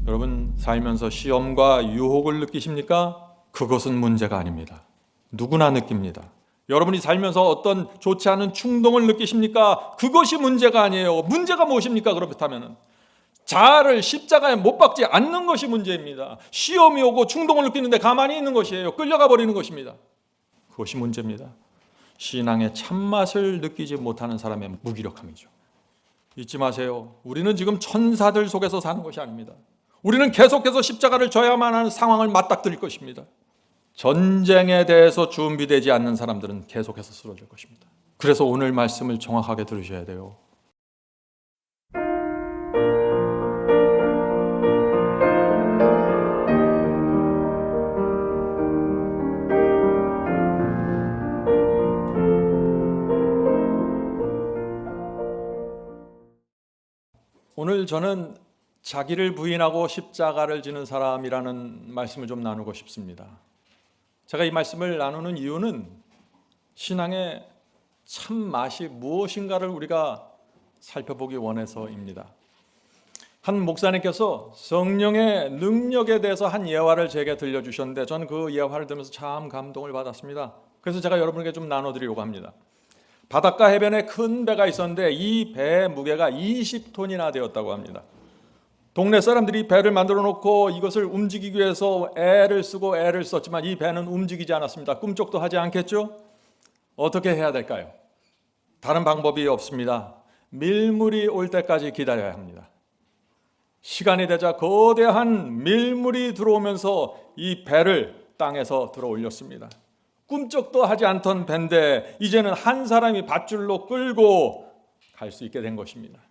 여러분 살면서 시험과 유혹을 느끼십니까? 그것은 문제가 아닙니다. 누구나 느낍니다. 여러분이 살면서 어떤 좋지 않은 충동을 느끼십니까? 그것이 문제가 아니에요. 문제가 무엇입니까? 그렇다면 자아를 십자가에 못 박지 않는 것이 문제입니다. 시험이 오고 충동을 느끼는데 가만히 있는 것이에요. 끌려가 버리는 것입니다. 그것이 문제입니다. 신앙의 참맛을 느끼지 못하는 사람의 무기력함이죠. 잊지 마세요. 우리는 지금 천사들 속에서 사는 것이 아닙니다. 우리는 계속해서 십자가를 져야만 하는 상황을 맞닥뜨릴 것입니다. 전쟁에 대해서 준비되지 않는 사람들은 계속해서 쓰러질 것입니다. 그래서 오늘 말씀을 정확하게 들으셔야 돼요. 오늘 저는 자기를 부인하고 십자가를 지는 사람이라는 말씀을 좀 나누고 싶습니다. 제가 이 말씀을 나누는 이유는 신앙의 참 맛이 무엇인가를 우리가 살펴보기 원해서입니다. 한 목사님께서 성령의 능력에 대해서 한 예화를 제게 들려주셨는데 저는 그 예화를 들으면서 참 감동을 받았습니다. 그래서 제가 여러분에게 좀 나눠드리려고 합니다. 바닷가 해변에 큰 배가 있었는데 이 배의 무게가 20톤이나 되었다고 합니다. 동네 사람들이 배를 만들어 놓고 이것을 움직이기 위해서 애를 쓰고 애를 썼지만 이 배는 움직이지 않았습니다. 꿈쩍도 하지 않겠죠? 어떻게 해야 될까요? 다른 방법이 없습니다. 밀물이 올 때까지 기다려야 합니다. 시간이 되자 거대한 밀물이 들어오면서 이 배를 땅에서 들어 올렸습니다. 꿈쩍도 하지 않던 배인데 이제는 한 사람이 밧줄로 끌고 갈 수 있게 된 것입니다.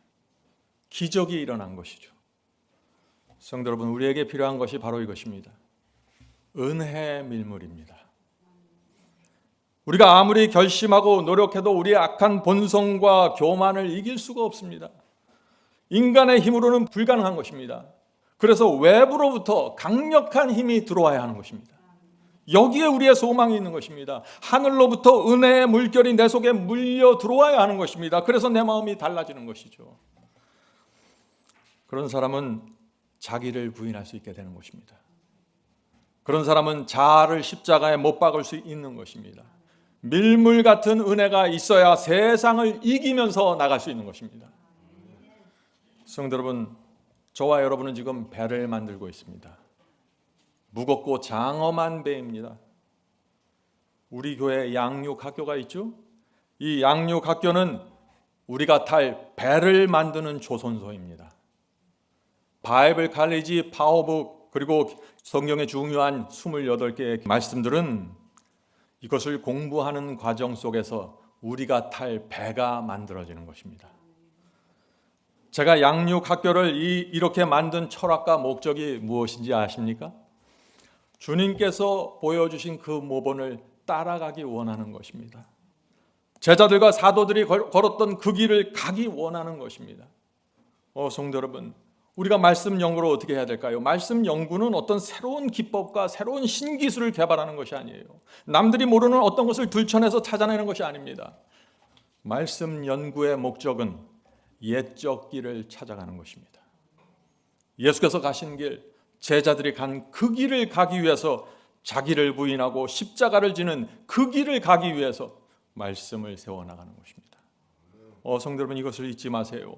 기적이 일어난 것이죠. 성도 여러분, 우리에게 필요한 것이 바로 이것입니다. 은혜의 밀물입니다. 우리가 아무리 결심하고 노력해도 우리의 악한 본성과 교만을 이길 수가 없습니다. 인간의 힘으로는 불가능한 것입니다. 그래서 외부로부터 강력한 힘이 들어와야 하는 것입니다. 여기에 우리의 소망이 있는 것입니다. 하늘로부터 은혜의 물결이 내 속에 물려 들어와야 하는 것입니다. 그래서 내 마음이 달라지는 것이죠. 그런 사람은 자기를 부인할 수 있게 되는 것입니다. 그런 사람은 자아를 십자가에 못 박을 수 있는 것입니다. 밀물 같은 은혜가 있어야 세상을 이기면서 나갈 수 있는 것입니다. 성도 여러분, 저와 여러분은 지금 배를 만들고 있습니다. 무겁고 장엄한 배입니다. 우리 교회에 양육학교가 있죠? 이 양육학교는 우리가 탈 배를 만드는 조선소입니다. 바이블 칼리지, 파워북, 그리고 성경의 중요한 28개의 말씀들은 이것을 공부하는 과정 속에서 우리가 탈 배가 만들어지는 것입니다. 제가 양육학교를 이렇게 만든 철학과 목적이 무엇인지 아십니까? 주님께서 보여주신 그 모본을 따라가기 원하는 것입니다. 제자들과 사도들이 걸었던 그 길을 가기 원하는 것입니다. 성도 여러분, 우리가 말씀 연구를 어떻게 해야 될까요? 말씀 연구는 어떤 새로운 기법과 새로운 신기술을 개발하는 것이 아니에요. 남들이 모르는 어떤 것을 들춰내서 찾아내는 것이 아닙니다. 말씀 연구의 목적은 옛적 길을 찾아가는 것입니다. 예수께서 가신 길, 제자들이 간 그 길을 가기 위해서 자기를 부인하고 십자가를 지는 그 길을 가기 위해서 말씀을 세워나가는 것입니다. 성도 여러분, 이것을 잊지 마세요.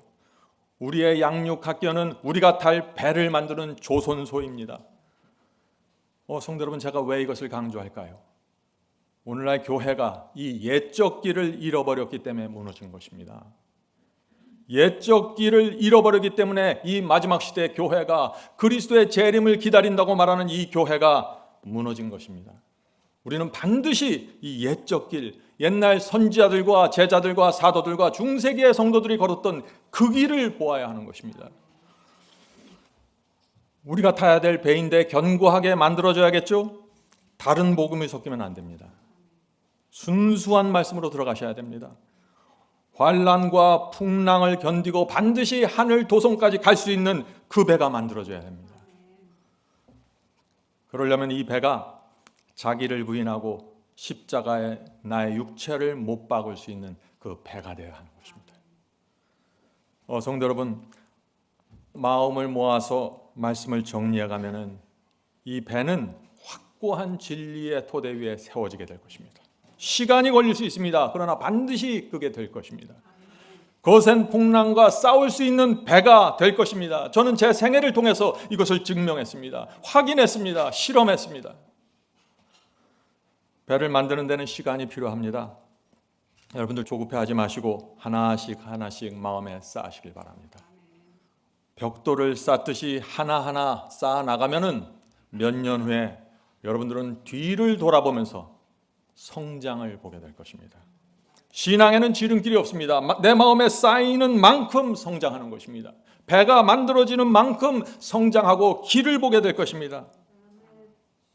우리의 양육학교는 우리가 탈 배를 만드는 조선소입니다. 성도 여러분, 제가 왜 이것을 강조할까요? 오늘날 교회가 이 옛적 길을 잃어버렸기 때문에 무너진 것입니다. 옛적 길을 잃어버렸기 때문에 이 마지막 시대 교회가 그리스도의 재림을 기다린다고 말하는 이 교회가 무너진 것입니다. 우리는 반드시 이 옛적 길, 옛날 선지자들과 제자들과 사도들과 중세기의 성도들이 걸었던 그 길을 보아야 하는 것입니다. 우리가 타야 될 배인데 견고하게 만들어져야겠죠? 다른 복음이 섞이면 안 됩니다. 순수한 말씀으로 들어가셔야 됩니다. 환난과 풍랑을 견디고 반드시 하늘 도성까지 갈 수 있는 그 배가 만들어져야 됩니다. 그러려면 이 배가 자기를 부인하고 십자가에 나의 육체를 못 박을 수 있는 그 배가 되어야 하는 것입니다. 성도 여러분, 마음을 모아서 말씀을 정리해 가면은 이 배는 확고한 진리의 토대 위에 세워지게 될 것입니다. 시간이 걸릴 수 있습니다. 그러나 반드시 그게 될 것입니다. 거센 풍랑과 싸울 수 있는 배가 될 것입니다. 저는 제 생애를 통해서 이것을 증명했습니다. 확인했습니다. 실험했습니다. 배를 만드는 데는 시간이 필요합니다. 여러분들 조급해하지 마시고 하나씩 마음에 쌓으시길 바랍니다. 벽돌을 쌓듯이 하나하나 쌓아 나가면은 몇 년 후에 여러분들은 뒤를 돌아보면서 성장을 보게 될 것입니다. 신앙에는 지름길이 없습니다. 내 마음에 쌓이는 만큼 성장하는 것입니다. 배가 만들어지는 만큼 성장하고 길을 보게 될 것입니다.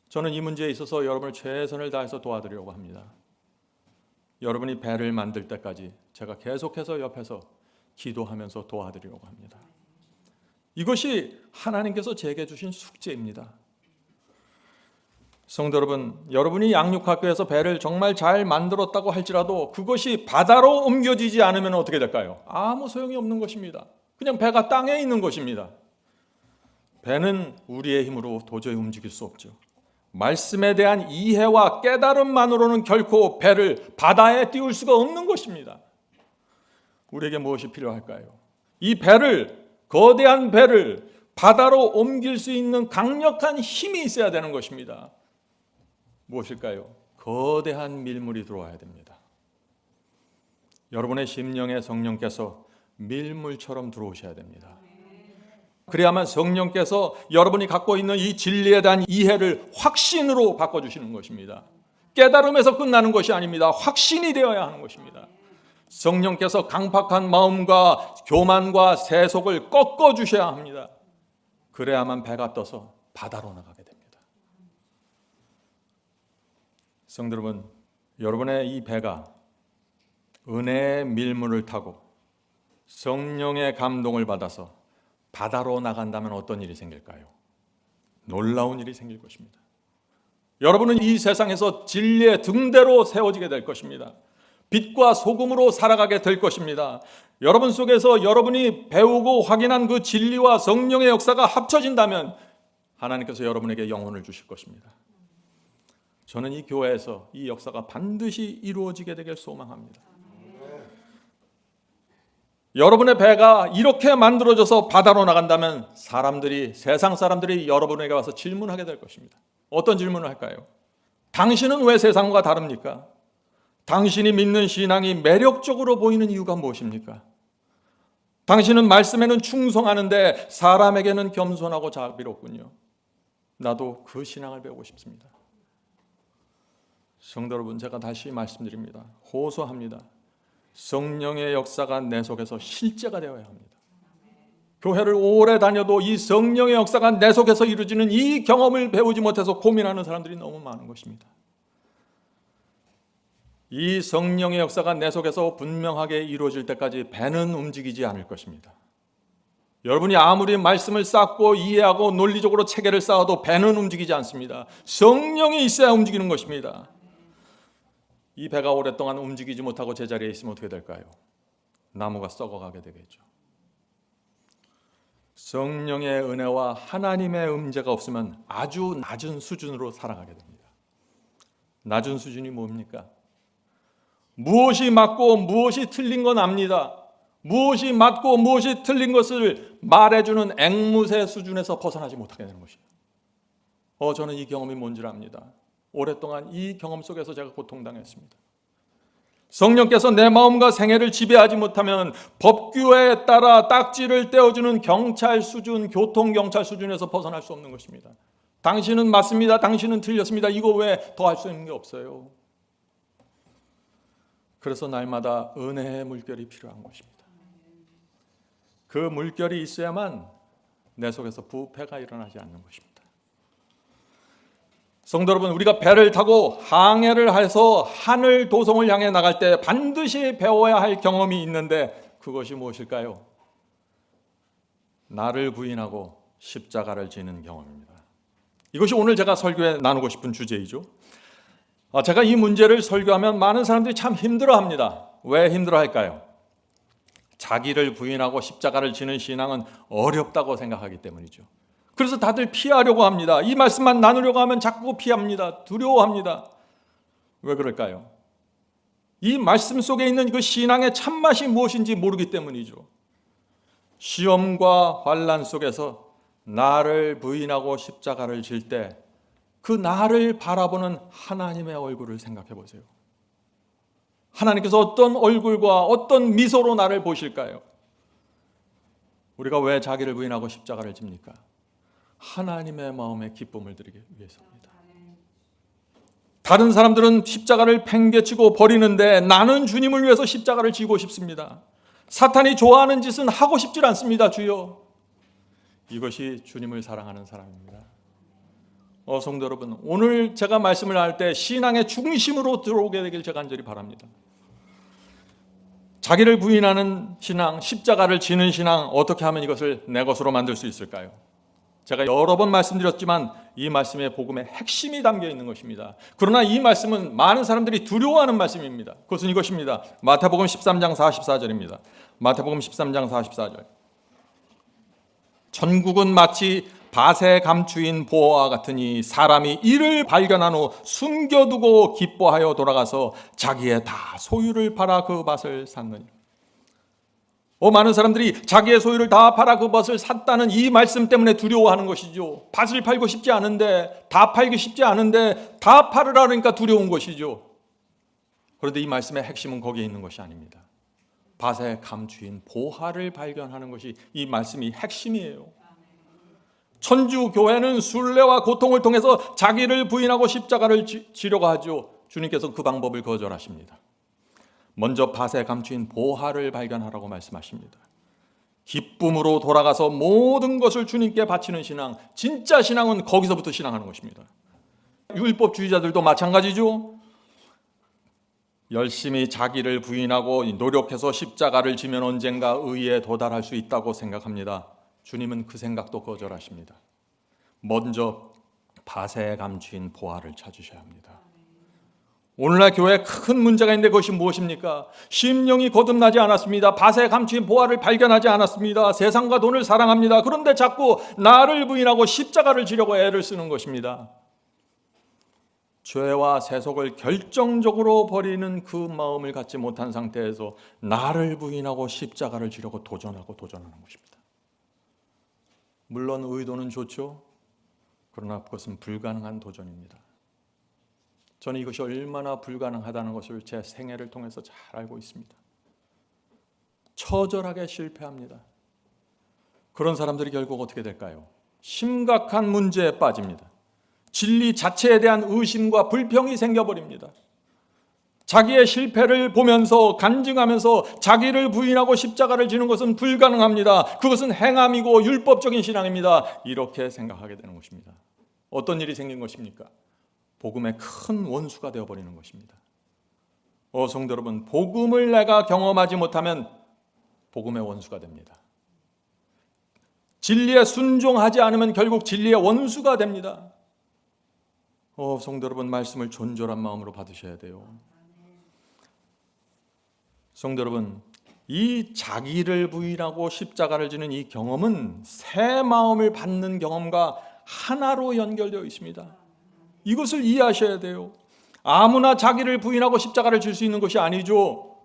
저는 이 문제에 있어서 여러분을 최선을 다해서 도와드리려고 합니다. 여러분이 배를 만들 때까지 제가 계속해서 옆에서 기도하면서 도와드리려고 합니다. 이것이 하나님께서 제게 주신 숙제입니다. 성도 여러분, 여러분이 양육학교에서 배를 정말 잘 만들었다고 할지라도 그것이 바다로 옮겨지지 않으면 어떻게 될까요? 아무 소용이 없는 것입니다. 그냥 배가 땅에 있는 것입니다. 배는 우리의 힘으로 도저히 움직일 수 없죠. 말씀에 대한 이해와 깨달음만으로는 결코 배를 바다에 띄울 수가 없는 것입니다. 우리에게 무엇이 필요할까요? 이 배를, 거대한 배를 바다로 옮길 수 있는 강력한 힘이 있어야 되는 것입니다. 무엇일까요? 거대한 밀물이 들어와야 됩니다. 여러분의 심령에 성령께서 밀물처럼 들어오셔야 됩니다. 그래야만 성령께서 여러분이 갖고 있는 이 진리에 대한 이해를 확신으로 바꿔주시는 것입니다. 깨달음에서 끝나는 것이 아닙니다. 확신이 되어야 하는 것입니다. 성령께서 강팍한 마음과 교만과 세속을 꺾어주셔야 합니다. 그래야만 배가 떠서 바다로 나가게 됩니다. 성도 여러분, 여러분의 이 배가 은혜의 밀물을 타고 성령의 감동을 받아서 바다로 나간다면 어떤 일이 생길까요? 놀라운 일이 생길 것입니다. 여러분은 이 세상에서 진리의 등대로 세워지게 될 것입니다. 빛과 소금으로 살아가게 될 것입니다. 여러분 속에서 여러분이 배우고 확인한 그 진리와 성령의 역사가 합쳐진다면 하나님께서 여러분에게 영혼을 주실 것입니다. 저는 이 교회에서 이 역사가 반드시 이루어지게 되길 소망합니다. 여러분의 배가 이렇게 만들어져서 바다로 나간다면 세상 사람들이 여러분에게 와서 질문하게 될 것입니다. 어떤 질문을 할까요? 당신은 왜 세상과 다릅니까? 당신이 믿는 신앙이 매력적으로 보이는 이유가 무엇입니까? 당신은 말씀에는 충성하는데 사람에게는 겸손하고 자비롭군요. 나도 그 신앙을 배우고 싶습니다. 성도 여러분, 제가 다시 말씀드립니다. 호소합니다. 성령의 역사가 내 속에서 실제가 되어야 합니다. 교회를 오래 다녀도 이 성령의 역사가 내 속에서 이루어지는 이 경험을 배우지 못해서 고민하는 사람들이 너무 많은 것입니다. 이 성령의 역사가 내 속에서 분명하게 이루어질 때까지 배는 움직이지 않을 것입니다. 여러분이 아무리 말씀을 쌓고 이해하고 논리적으로 체계를 쌓아도 배는 움직이지 않습니다. 성령이 있어야 움직이는 것입니다. 이 배가 오랫동안 움직이지 못하고 제자리에 있으면 어떻게 될까요? 나무가 썩어가게 되겠죠. 성령의 은혜와 하나님의 음재가 없으면 아주 낮은 수준으로 살아가게 됩니다. 낮은 수준이 뭡니까? 무엇이 맞고 무엇이 틀린 건 압니다. 무엇이 맞고 무엇이 틀린 것을 말해주는 앵무새 수준에서 벗어나지 못하게 되는 것이에요. 저는 이 경험이 뭔지를 압니다. 오랫동안 이 경험 속에서 제가 고통당했습니다. 성령께서 내 마음과 생애를 지배하지 못하면 법규에 따라 딱지를 떼어주는 경찰 수준, 교통경찰 수준에서 벗어날 수 없는 것입니다. 당신은 맞습니다. 당신은 틀렸습니다. 이거 왜 더 할 수 있는 게 없어요. 그래서 날마다 은혜의 물결이 필요한 것입니다. 그 물결이 있어야만 내 속에서 부패가 일어나지 않는 것입니다. 성도 여러분, 우리가 배를 타고 항해를 해서 하늘 도성을 향해 나갈 때 반드시 배워야 할 경험이 있는데 그것이 무엇일까요? 나를 부인하고 십자가를 지는 경험입니다. 이것이 오늘 제가 설교에 나누고 싶은 주제이죠. 제가 이 문제를 설교하면 많은 사람들이 참 힘들어합니다. 왜 힘들어할까요? 자기를 부인하고 십자가를 지는 신앙은 어렵다고 생각하기 때문이죠. 그래서 다들 피하려고 합니다. 이 말씀만 나누려고 하면 자꾸 피합니다. 두려워합니다. 왜 그럴까요? 이 말씀 속에 있는 그 신앙의 참맛이 무엇인지 모르기 때문이죠. 시험과 환난 속에서 나를 부인하고 십자가를 질 때 그 나를 바라보는 하나님의 얼굴을 생각해 보세요. 하나님께서 어떤 얼굴과 어떤 미소로 나를 보실까요? 우리가 왜 자기를 부인하고 십자가를 집니까? 하나님의 마음에 기쁨을 드리기 위해서입니다. 다른 사람들은 십자가를 팽개치고 버리는데 나는 주님을 위해서 십자가를 지고 싶습니다. 사탄이 좋아하는 짓은 하고 싶질 않습니다. 주여, 이것이 주님을 사랑하는 사람입니다. 성도 여러분, 오늘 제가 말씀을 할 때 신앙의 중심으로 들어오게 되길 제가 간절히 바랍니다. 자기를 부인하는 신앙, 십자가를 지는 신앙, 어떻게 하면 이것을 내 것으로 만들 수 있을까요? 제가 여러 번 말씀드렸지만 이 말씀에 복음의 핵심이 담겨 있는 것입니다. 그러나 이 말씀은 많은 사람들이 두려워하는 말씀입니다. 그것은 이것입니다. 마태복음 13장 44절입니다. 마태복음 13장 44절. 천국은 마치 밭에 감추인 보화와 같으니 사람이 이를 발견한 후 숨겨두고 기뻐하여 돌아가서 자기의 다 소유를 팔아 그 밭을 샀느니라. 많은 사람들이 자기의 소유를 다 팔아 그 밭을 샀다는 이 말씀 때문에 두려워하는 것이죠. 밭을 팔고 싶지 않은데, 다 팔기 쉽지 않은데 다 팔으라니까 두려운 것이죠. 그런데 이 말씀의 핵심은 거기에 있는 것이 아닙니다. 밭에 감추인 보화를 발견하는 것이 이 말씀이 핵심이에요. 천주교회는 순례와 고통을 통해서 자기를 부인하고 십자가를 지려고 하죠. 주님께서 그 방법을 거절하십니다. 먼저 밭에 감추인 보화를 발견하라고 말씀하십니다. 기쁨으로 돌아가서 모든 것을 주님께 바치는 신앙, 진짜 신앙은 거기서부터 신앙하는 것입니다. 율법주의자들도 마찬가지죠. 열심히 자기를 부인하고 노력해서 십자가를 지면 언젠가 의에 도달할 수 있다고 생각합니다. 주님은 그 생각도 거절하십니다. 먼저 밭에 감추인 보화를 찾으셔야 합니다. 오늘날 교회에 큰 문제가 있는데 그것이 무엇입니까? 심령이 거듭나지 않았습니다. 밭에 감추인 보화를 발견하지 않았습니다. 세상과 돈을 사랑합니다. 그런데 자꾸 나를 부인하고 십자가를 지려고 애를 쓰는 것입니다. 죄와 세속을 결정적으로 버리는 그 마음을 갖지 못한 상태에서 나를 부인하고 십자가를 지려고 도전하는 것입니다. 물론 의도는 좋죠. 그러나 그것은 불가능한 도전입니다. 저는 이것이 얼마나 불가능하다는 것을 제 생애를 통해서 잘 알고 있습니다. 처절하게 실패합니다. 그런 사람들이 결국 어떻게 될까요? 심각한 문제에 빠집니다. 진리 자체에 대한 의심과 불평이 생겨버립니다. 자기의 실패를 보면서 간증하면서 자기를 부인하고 십자가를 지는 것은 불가능합니다. 그것은 행함이고 율법적인 신앙입니다. 이렇게 생각하게 되는 것입니다. 어떤 일이 생긴 것입니까? 복음의 큰 원수가 되어버리는 것입니다. 성도 여러분, 복음을 내가 경험하지 못하면 복음의 원수가 됩니다. 진리에 순종하지 않으면 결국 진리의 원수가 됩니다. 성도 여러분, 말씀을 존졸한 마음으로 받으셔야 돼요. 성도 여러분, 이 자기를 부인하고 십자가를 지는 이 경험은 새 마음을 받는 경험과 하나로 연결되어 있습니다. 이것을 이해하셔야 돼요. 아무나 자기를 부인하고 십자가를 질 수 있는 것이 아니죠.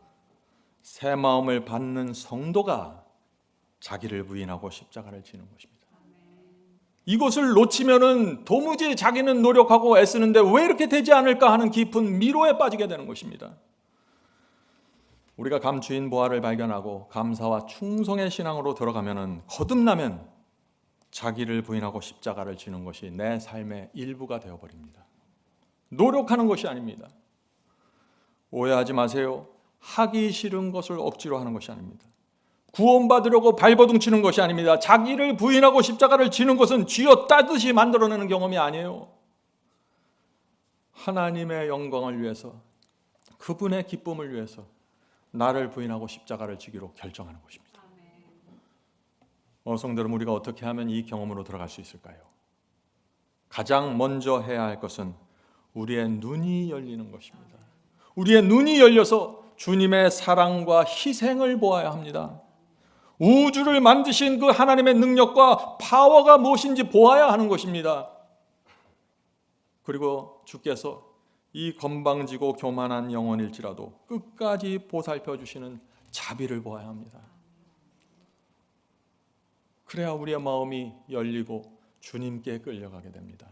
새 마음을 받는 성도가 자기를 부인하고 십자가를 지는 것입니다. 이것을 놓치면은 도무지 자기는 노력하고 애쓰는데 왜 이렇게 되지 않을까 하는 깊은 미로에 빠지게 되는 것입니다. 우리가 감추인 보화를 발견하고 감사와 충성의 신앙으로 들어가면은 거듭나면 자기를 부인하고 십자가를 지는 것이 내 삶의 일부가 되어버립니다. 노력하는 것이 아닙니다. 오해하지 마세요. 하기 싫은 것을 억지로 하는 것이 아닙니다. 구원받으려고 발버둥 치는 것이 아닙니다. 자기를 부인하고 십자가를 지는 것은 쥐어 따듯이 만들어내는 경험이 아니에요. 하나님의 영광을 위해서, 그분의 기쁨을 위해서 나를 부인하고 십자가를 지기로 결정하는 것입니다. 성도 여러분, 우리가 어떻게 하면 이 경험으로 들어갈 수 있을까요? 가장 먼저 해야 할 것은 우리의 눈이 열리는 것입니다. 우리의 눈이 열려서 주님의 사랑과 희생을 보아야 합니다. 우주를 만드신 그 하나님의 능력과 파워가 무엇인지 보아야 하는 것입니다. 그리고 주께서 이 건방지고 교만한 영혼일지라도 끝까지 보살펴 주시는 자비를 보아야 합니다. 그래야 우리의 마음이 열리고 주님께 끌려가게 됩니다.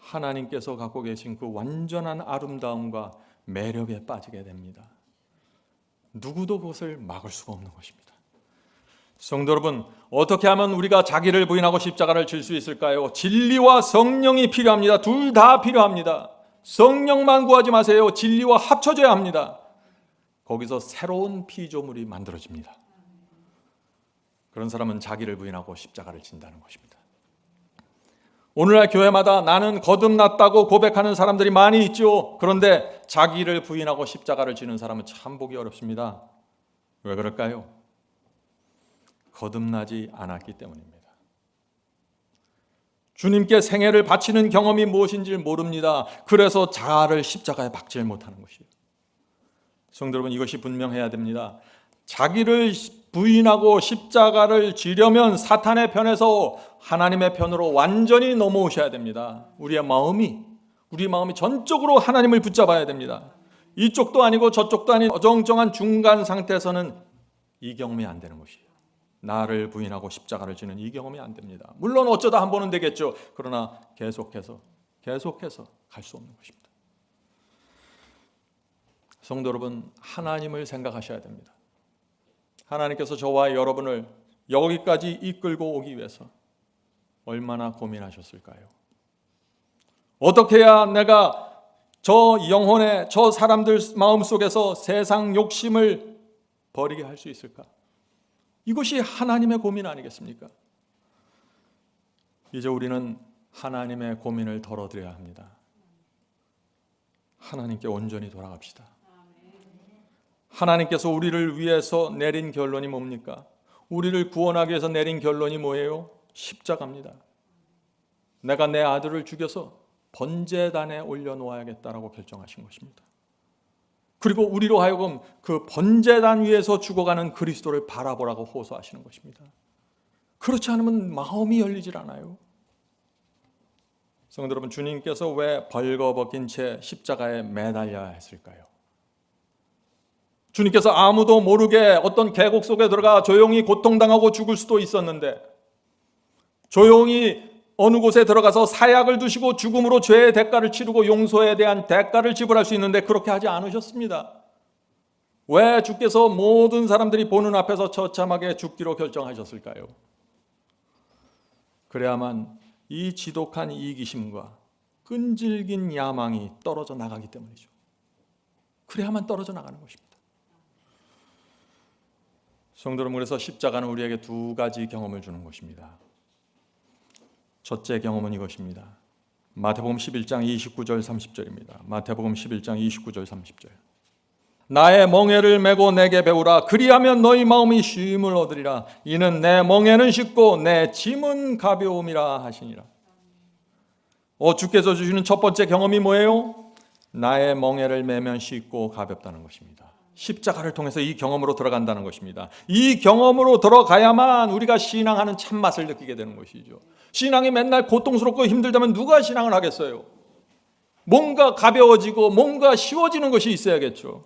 하나님께서 갖고 계신 그 완전한 아름다움과 매력에 빠지게 됩니다. 누구도 그것을 막을 수가 없는 것입니다. 성도 여러분, 어떻게 하면 우리가 자기를 부인하고 십자가를 질 수 있을까요? 진리와 성령이 필요합니다. 둘 다 필요합니다. 성령만 구하지 마세요. 진리와 합쳐져야 합니다. 거기서 새로운 피조물이 만들어집니다. 그런 사람은 자기를 부인하고 십자가를 진다는 것입니다. 오늘날 교회마다 나는 거듭났다고 고백하는 사람들이 많이 있죠. 그런데 자기를 부인하고 십자가를 지는 사람은 참 보기 어렵습니다. 왜 그럴까요? 거듭나지 않았기 때문입니다. 주님께 생애를 바치는 경험이 무엇인지 모릅니다. 그래서 자아를 십자가에 박질 못하는 것이에요. 성도 여러분, 이것이 분명해야 됩니다. 자기를 부인하고 십자가를 지려면 사탄의 편에서 하나님의 편으로 완전히 넘어오셔야 됩니다. 우리 마음이 전적으로 하나님을 붙잡아야 됩니다. 이쪽도 아니고 저쪽도 아닌 어정쩡한 중간 상태에서는 이 경험이 안 되는 것이에요. 나를 부인하고 십자가를 지는 이 경험이 안 됩니다. 물론 어쩌다 한 번은 되겠죠. 그러나 계속해서 갈 수 없는 것입니다. 성도 여러분, 하나님을 생각하셔야 됩니다. 하나님께서 저와 여러분을 여기까지 이끌고 오기 위해서 얼마나 고민하셨을까요? 어떻게 해야 내가 저 영혼의 저 사람들 마음속에서 세상 욕심을 버리게 할 수 있을까? 이것이 하나님의 고민 아니겠습니까? 이제 우리는 하나님의 고민을 덜어드려야 합니다. 하나님께 온전히 돌아갑시다. 하나님께서 우리를 위해서 내린 결론이 뭡니까? 우리를 구원하기 위해서 내린 결론이 뭐예요? 십자가입니다. 내가 내 아들을 죽여서 번제단에 올려놓아야겠다라고 결정하신 것입니다. 그리고 우리로 하여금 그 번제단 위에서 죽어가는 그리스도를 바라보라고 호소하시는 것입니다. 그렇지 않으면 마음이 열리질 않아요. 성도 여러분, 주님께서 왜 벌거벗긴 채 십자가에 매달려야 했을까요? 주님께서 아무도 모르게 어떤 계곡 속에 들어가 조용히 고통당하고 죽을 수도 있었는데, 조용히 어느 곳에 들어가서 사약을 두시고 죽음으로 죄의 대가를 치르고 용서에 대한 대가를 지불할 수 있는데 그렇게 하지 않으셨습니다. 왜 주께서 모든 사람들이 보는 앞에서 처참하게 죽기로 결정하셨을까요? 그래야만 이 지독한 이기심과 끈질긴 야망이 떨어져 나가기 때문이죠. 그래야만 떨어져 나가는 것입니다. 성도 여러분, 그래서 십자가는 우리에게 두 가지 경험을 주는 것입니다. 첫째 경험은 이것입니다. 마태복음 11장 29절 30절입니다. 마태복음 11장 29절 30절. 나의 멍에를 메고 내게 배우라. 그리하면 너희 마음이 쉼을 얻으리라. 이는 내 멍에는 쉽고 내 짐은 가벼움이라 하시니라. 주께서 주시는 첫 번째 경험이 뭐예요? 나의 멍에를 메면 쉽고 가볍다는 것입니다. 십자가를 통해서 이 경험으로 들어간다는 것입니다. 이 경험으로 들어가야만 우리가 신앙하는 참맛을 느끼게 되는 것이죠. 신앙이 맨날 고통스럽고 힘들다면 누가 신앙을 하겠어요? 뭔가 가벼워지고 뭔가 쉬워지는 것이 있어야겠죠.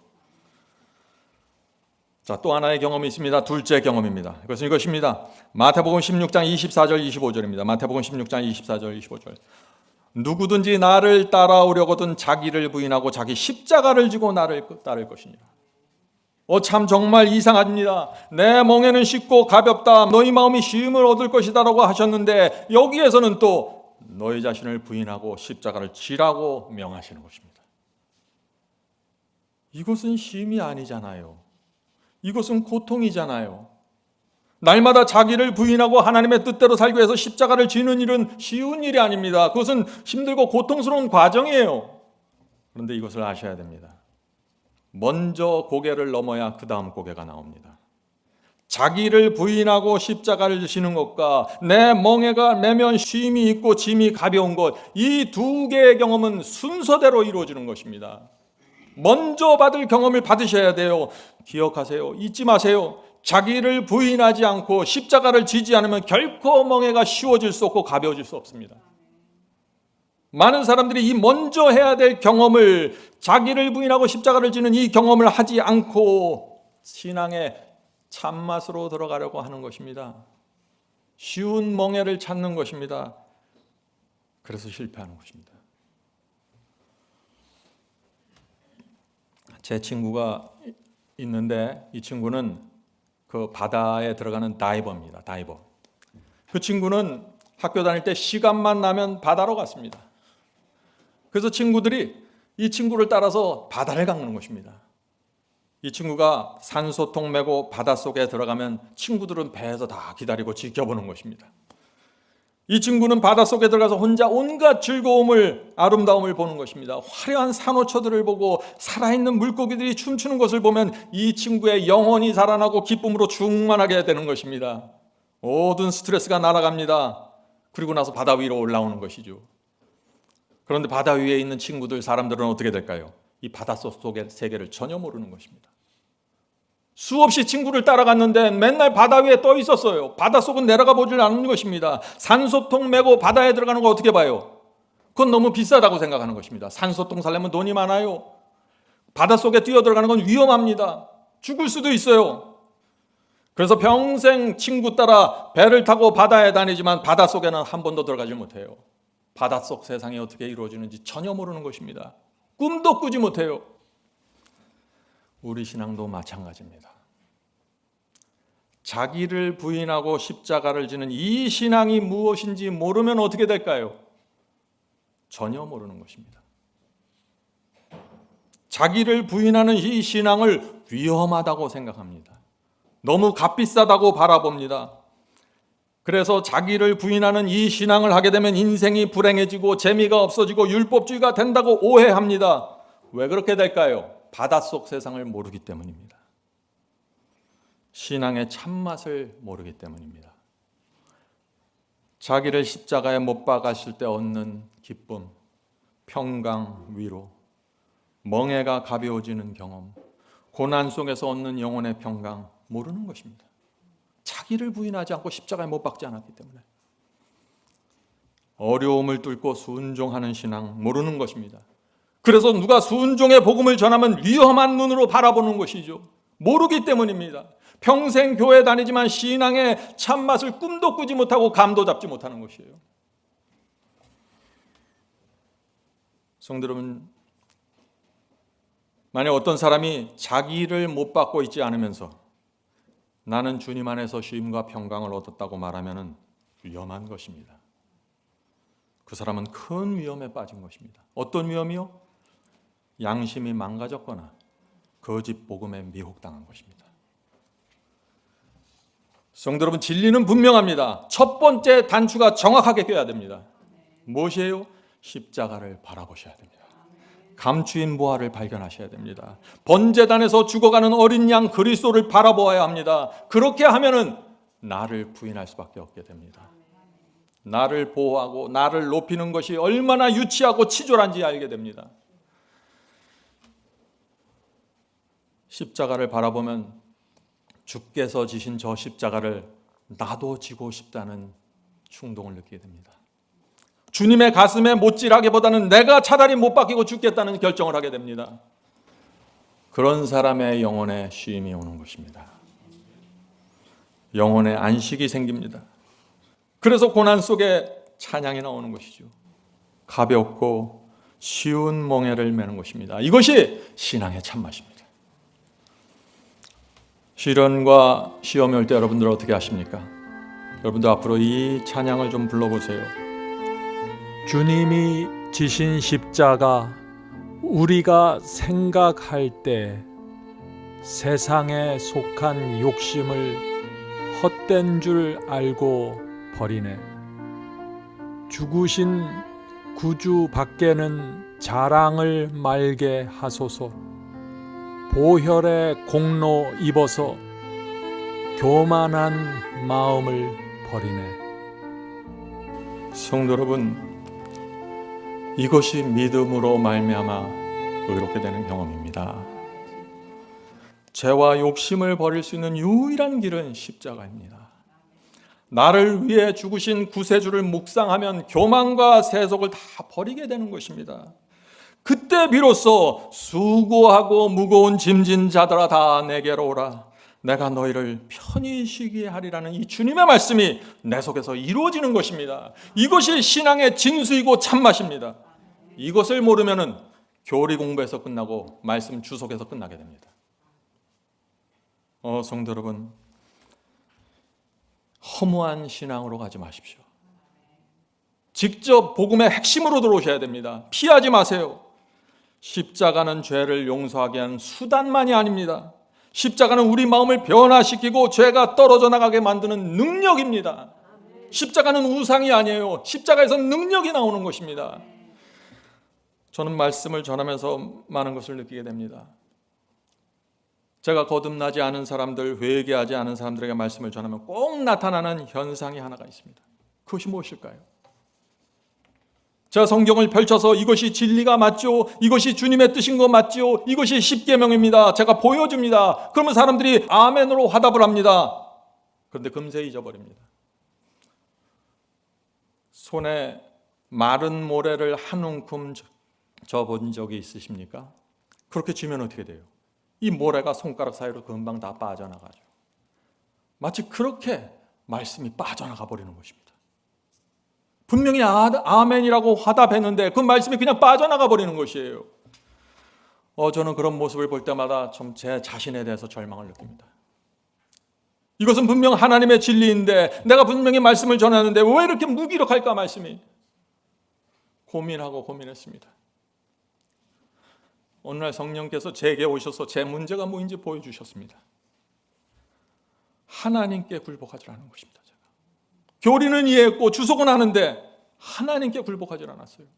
자, 또 하나의 경험이 있습니다. 둘째 경험입니다. 그것은 이것입니다. 마태복음 16장 24절 25절입니다. 마태복음 16장 24절 25절. 누구든지 나를 따라오려거든 자기를 부인하고 자기 십자가를 지고 나를 따를 것이니라. 참 정말 이상합니다. 내 멍에는 쉽고 가볍다. 너희 마음이 쉼을 얻을 것이다라고 하셨는데 여기에서는 또 너희 자신을 부인하고 십자가를 지라고 명하시는 것입니다. 이것은 쉼이 아니잖아요. 이것은 고통이잖아요. 날마다 자기를 부인하고 하나님의 뜻대로 살기 위해서 십자가를 지는 일은 쉬운 일이 아닙니다. 그것은 힘들고 고통스러운 과정이에요. 그런데 이것을 아셔야 됩니다. 먼저 고개를 넘어야 그 다음 고개가 나옵니다. 자기를 부인하고 십자가를 지는 것과 내 멍에가 매면 쉼이 있고 짐이 가벼운 것, 이 두 개의 경험은 순서대로 이루어지는 것입니다. 먼저 받을 경험을 받으셔야 돼요. 기억하세요. 잊지 마세요. 자기를 부인하지 않고 십자가를 지지 않으면 결코 멍에가 쉬워질 수 없고 가벼워질 수 없습니다. 많은 사람들이 이 먼저 해야 될 경험을, 자기를 부인하고 십자가를 지는 이 경험을 하지 않고 신앙의 참맛으로 들어가려고 하는 것입니다. 쉬운 멍에를 찾는 것입니다. 그래서 실패하는 것입니다. 제 친구가 있는데 이 친구는 그 바다에 들어가는 다이버입니다. 다이버. 그 친구는 학교 다닐 때 시간만 나면 바다로 갔습니다. 그래서 친구들이 이 친구를 따라서 바다를 깎는 것입니다. 이 친구가 산소통 메고 바닷속에 들어가면 친구들은 배에서 다 기다리고 지켜보는 것입니다. 이 친구는 바닷속에 들어가서 혼자 온갖 즐거움을, 아름다움을 보는 것입니다. 화려한 산호초들을 보고 살아있는 물고기들이 춤추는 것을 보면 이 친구의 영혼이 살아나고 기쁨으로 충만하게 되는 것입니다. 모든 스트레스가 날아갑니다. 그리고 나서 바다 위로 올라오는 것이죠. 그런데 바다 위에 있는 친구들, 사람들은 어떻게 될까요? 이 바닷속 속의 세계를 전혀 모르는 것입니다. 수없이 친구를 따라갔는데 맨날 바다 위에 떠 있었어요. 바닷속은 내려가 보질 않는 것입니다. 산소통 메고 바다에 들어가는 거 어떻게 봐요? 그건 너무 비싸다고 생각하는 것입니다. 산소통 살려면 돈이 많아요. 바닷속에 뛰어들어가는 건 위험합니다. 죽을 수도 있어요. 그래서 평생 친구 따라 배를 타고 바다에 다니지만 바닷속에는 한 번도 들어가지 못해요. 바닷속 세상이 어떻게 이루어지는지 전혀 모르는 것입니다. 꿈도 꾸지 못해요. 우리 신앙도 마찬가지입니다. 자기를 부인하고 십자가를 지는 이 신앙이 무엇인지 모르면 어떻게 될까요? 전혀 모르는 것입니다. 자기를 부인하는 이 신앙을 위험하다고 생각합니다. 너무 값비싸다고 바라봅니다. 그래서 자기를 부인하는 이 신앙을 하게 되면 인생이 불행해지고 재미가 없어지고 율법주의가 된다고 오해합니다. 왜 그렇게 될까요? 바닷속 세상을 모르기 때문입니다. 신앙의 참맛을 모르기 때문입니다. 자기를 십자가에 못 박았을 때 얻는 기쁨, 평강, 위로, 멍에가 가벼워지는 경험, 고난 속에서 얻는 영혼의 평강 모르는 것입니다. 자기를 부인하지 않고 십자가에 못 박지 않았기 때문에. 어려움을 뚫고 순종하는 신앙 모르는 것입니다. 그래서 누가 순종의 복음을 전하면 위험한 눈으로 바라보는 것이죠. 모르기 때문입니다. 평생 교회 다니지만 신앙의 참맛을 꿈도 꾸지 못하고 감도 잡지 못하는 것이에요. 성도 여러분, 만약 어떤 사람이 자기를 못 받고 있지 않으면서 나는 주님 안에서 쉼과 평강을 얻었다고 말하면 위험한 것입니다. 그 사람은 큰 위험에 빠진 것입니다. 어떤 위험이요? 양심이 망가졌거나 거짓 복음에 미혹당한 것입니다. 성도 여러분, 진리는 분명합니다. 첫 번째 단추가 정확하게 껴야 됩니다. 무엇이에요? 십자가를 바라보셔야 됩니다. 감추인 보화를 발견하셔야 됩니다. 번제단에서 죽어가는 어린 양 그리스도를 바라보아야 합니다. 그렇게 하면은 나를 부인할 수밖에 없게 됩니다. 나를 보호하고 나를 높이는 것이 얼마나 유치하고 치졸한지 알게 됩니다. 십자가를 바라보면 주께서 지신 저 십자가를 나도 지고 싶다는 충동을 느끼게 됩니다. 주님의 가슴에 못질하기보다는 내가 차라리 못 박히고 죽겠다는 결정을 하게 됩니다. 그런 사람의 영혼에 쉼이 오는 것입니다. 영혼에 안식이 생깁니다. 그래서 고난 속에 찬양이 나오는 것이죠. 가볍고 쉬운 멍에를 매는 것입니다. 이것이 신앙의 참맛입니다. 시련과 시험이 올 때 여러분들 어떻게 하십니까? 여러분들 앞으로 이 찬양을 좀 불러보세요. 주님이 지신 십자가 우리가 생각할 때 세상에 속한 욕심을 헛된 줄 알고 버리네. 죽으신 구주 밖에는 자랑을 말게 하소서. 보혈의 공로 입어서 교만한 마음을 버리네. 성도 여러분, 이것이 믿음으로 말미암아 의롭게 되는 경험입니다. 죄와 욕심을 버릴 수 있는 유일한 길은 십자가입니다. 나를 위해 죽으신 구세주를 묵상하면 교만과 세속을 다 버리게 되는 것입니다. 그때 비로소 수고하고 무거운 짐진 자들아 다 내게로 오라. 내가 너희를 편히 쉬게 하리라는 이 주님의 말씀이 내 속에서 이루어지는 것입니다. 이것이 신앙의 진수이고 참맛입니다. 이것을 모르면은 교리 공부에서 끝나고 말씀 주석에서 끝나게 됩니다. 성도 여러분, 허무한 신앙으로 가지 마십시오. 직접 복음의 핵심으로 들어오셔야 됩니다. 피하지 마세요. 십자가는 죄를 용서하게 하는 수단만이 아닙니다. 십자가는 우리 마음을 변화시키고 죄가 떨어져 나가게 만드는 능력입니다. 십자가는 우상이 아니에요. 십자가에서 능력이 나오는 것입니다. 저는 말씀을 전하면서 많은 것을 느끼게 됩니다. 제가 거듭나지 않은 사람들, 회개하지 않은 사람들에게 말씀을 전하면 꼭 나타나는 현상이 하나가 있습니다. 그것이 무엇일까요? 제가 성경을 펼쳐서 이것이 진리가 맞죠? 이것이 주님의 뜻인 거 맞죠? 이것이 십계명입니다. 제가 보여줍니다. 그러면 사람들이 아멘으로 화답을 합니다. 그런데 금세 잊어버립니다. 손에 마른 모래를 한 움큼 져본 적이 있으십니까? 그렇게 쥐면 어떻게 돼요? 이 모래가 손가락 사이로 금방 다 빠져나가죠. 마치 그렇게 말씀이 빠져나가 버리는 것입니다. 분명히 아멘이라고 화답했는데 그 말씀이 그냥 빠져나가 버리는 것이에요. 저는 그런 모습을 볼 때마다 좀 제 자신에 대해서 절망을 느낍니다. 이것은 분명 하나님의 진리인데 내가 분명히 말씀을 전하는데 왜 이렇게 무기력할까 말씀이? 고민하고 고민했습니다. 어느 날 성령께서 제게 오셔서 제 문제가 뭐인지 보여주셨습니다. 하나님께 굴복하지라는 것입니다. 제가. 교리는 이해했고 주석은 아는데 하나님께 굴복하지 않았어요.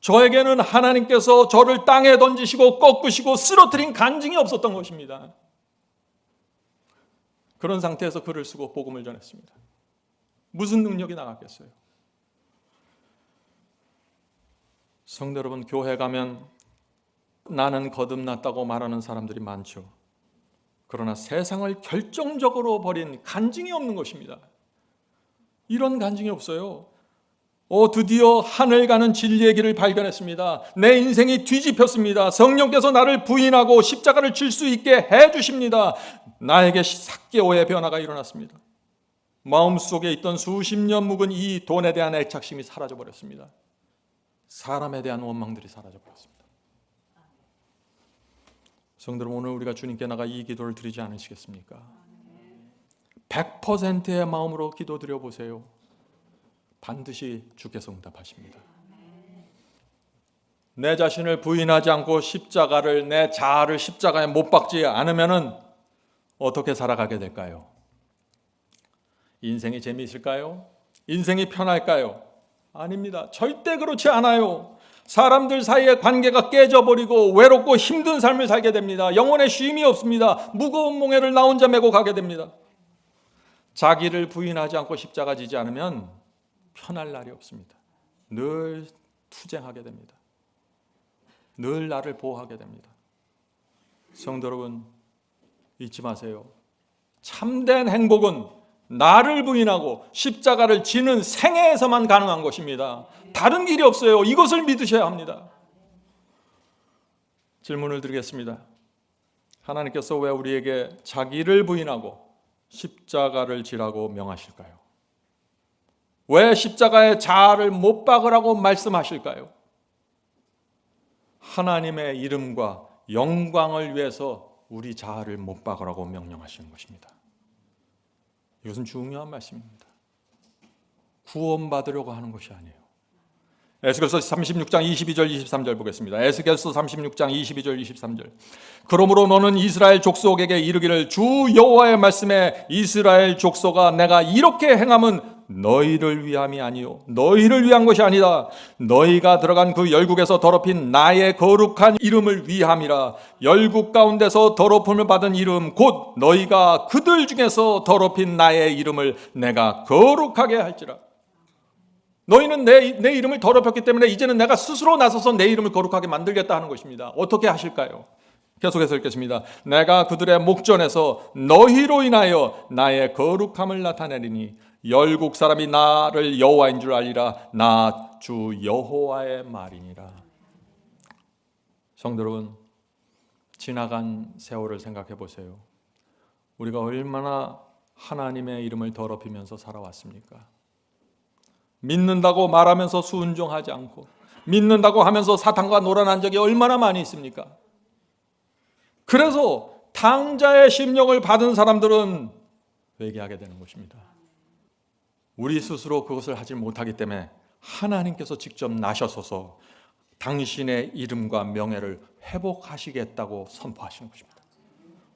저에게는 하나님께서 저를 땅에 던지시고 꺾으시고 쓰러뜨린 간증이 없었던 것입니다. 그런 상태에서 글을 쓰고 복음을 전했습니다. 무슨 능력이 나갔겠어요? 성도 여러분, 교회 가면 나는 거듭났다고 말하는 사람들이 많죠. 그러나 세상을 결정적으로 버린 간증이 없는 것입니다. 이런 간증이 없어요. 드디어 하늘 가는 진리의 길을 발견했습니다. 내 인생이 뒤집혔습니다. 성령께서 나를 부인하고 십자가를 질 수 있게 해주십니다. 나에게 삭개오의 변화가 일어났습니다. 마음속에 있던 수십 년 묵은 이 돈에 대한 애착심이 사라져버렸습니다. 사람에 대한 원망들이 사라져버렸습니다. 성도들, 오늘 우리가 주님께 나가 이 기도를 드리지 않으시겠습니까? 100%의 마음으로 기도드려 보세요. 반드시 주께서 응답하십니다. 내 자신을 부인하지 않고 십자가를, 내 자아를 십자가에 못 박지 않으면 어떻게 살아가게 될까요? 인생이 재미있을까요? 인생이 편할까요? 아닙니다. 절대 그렇지 않아요. 사람들 사이의 관계가 깨져버리고 외롭고 힘든 삶을 살게 됩니다. 영혼에 쉼이 없습니다. 무거운 몽해를 나 혼자 메고 가게 됩니다. 자기를 부인하지 않고 십자가 지지 않으면 편할 날이 없습니다. 늘 투쟁하게 됩니다. 늘 나를 보호하게 됩니다. 성도 여러분, 잊지 마세요. 참된 행복은 나를 부인하고 십자가를 지는 생애에서만 가능한 것입니다. 다른 길이 없어요. 이것을 믿으셔야 합니다. 질문을 드리겠습니다. 하나님께서 왜 우리에게 자기를 부인하고 십자가를 지라고 명하실까요? 왜 십자가에 자아를 못 박으라고 말씀하실까요? 하나님의 이름과 영광을 위해서 우리 자아를 못 박으라고 명령하시는 것입니다. 이것은 중요한 말씀입니다. 구원받으려고 하는 것이 아니에요. 에스겔서 36장 22절 23절 보겠습니다. 에스겔서 36장 22절 23절. 그러므로 너는 이스라엘 족속에게 이르기를 주 여호와의 말씀에 이스라엘 족속아 내가 이렇게 행함은 너희를 위함이 아니요 너희를 위한 것이 아니다. 너희가 들어간 그 열국에서 더럽힌 나의 거룩한 이름을 위함이라. 열국 가운데서 더럽힘을 받은 이름 곧 너희가 그들 중에서 더럽힌 나의 이름을 내가 거룩하게 할지라. 너희는 내 이름을 더럽혔기 때문에 이제는 내가 스스로 나서서 내 이름을 거룩하게 만들겠다 하는 것입니다. 어떻게 하실까요? 계속해서 읽겠습니다. 내가 그들의 목전에서 너희로 인하여 나의 거룩함을 나타내리니 열국 사람이 나를 여호와인 줄 알리라. 나 주 여호와의 말이니라. 성도 여러분, 지나간 세월을 생각해 보세요. 우리가 얼마나 하나님의 이름을 더럽히면서 살아왔습니까? 믿는다고 말하면서 순종하지 않고, 믿는다고 하면서 사탄과 놀아난 적이 얼마나 많이 있습니까? 그래서 당자의 심령을 받은 사람들은 회개하게 되는 것입니다. 우리 스스로 그것을 하지 못하기 때문에 하나님께서 직접 나셔서서 당신의 이름과 명예를 회복하시겠다고 선포하시는 것입니다.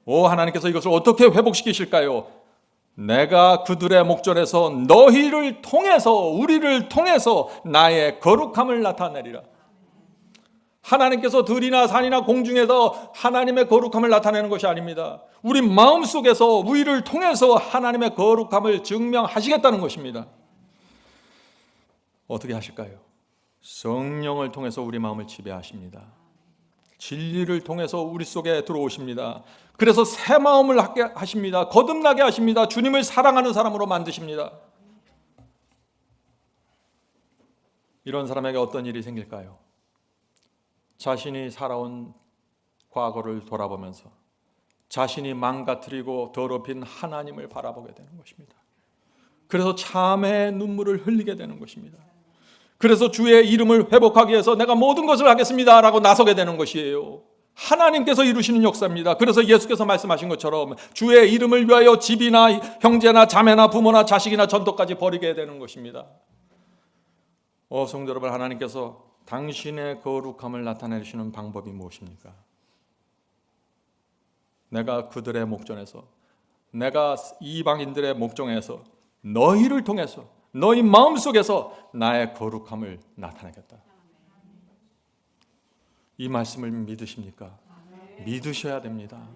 하나님께서 이것을 어떻게 회복시키실까요? 내가 그들의 목전에서 너희를 통해서, 우리를 통해서 나의 거룩함을 나타내리라. 하나님께서 들이나 산이나 공중에서 하나님의 거룩함을 나타내는 것이 아닙니다. 우리 마음속에서 우리를 통해서 하나님의 거룩함을 증명하시겠다는 것입니다. 어떻게 하실까요? 성령을 통해서 우리 마음을 지배하십니다. 진리를 통해서 우리 속에 들어오십니다. 그래서 새 마음을 갖게 하십니다. 거듭나게 하십니다. 주님을 사랑하는 사람으로 만드십니다. 이런 사람에게 어떤 일이 생길까요? 자신이 살아온 과거를 돌아보면서 자신이 망가뜨리고 더럽힌 하나님을 바라보게 되는 것입니다. 그래서 참회의 눈물을 흘리게 되는 것입니다. 그래서 주의 이름을 회복하기 위해서 내가 모든 것을 하겠습니다 라고 나서게 되는 것이에요. 하나님께서 이루시는 역사입니다. 그래서 예수께서 말씀하신 것처럼 주의 이름을 위하여 집이나 형제나 자매나 부모나 자식이나 전토까지 버리게 되는 것입니다. 성도 여러분, 하나님께서 당신의 거룩함을 나타내시는 방법이 무엇입니까? 내가 그들의 목전에서, 내가 이방인들의 목전에서 너희를 통해서, 너희 마음속에서 나의 거룩함을 나타내겠다. 이 말씀을 믿으십니까? 믿으셔야 됩니다.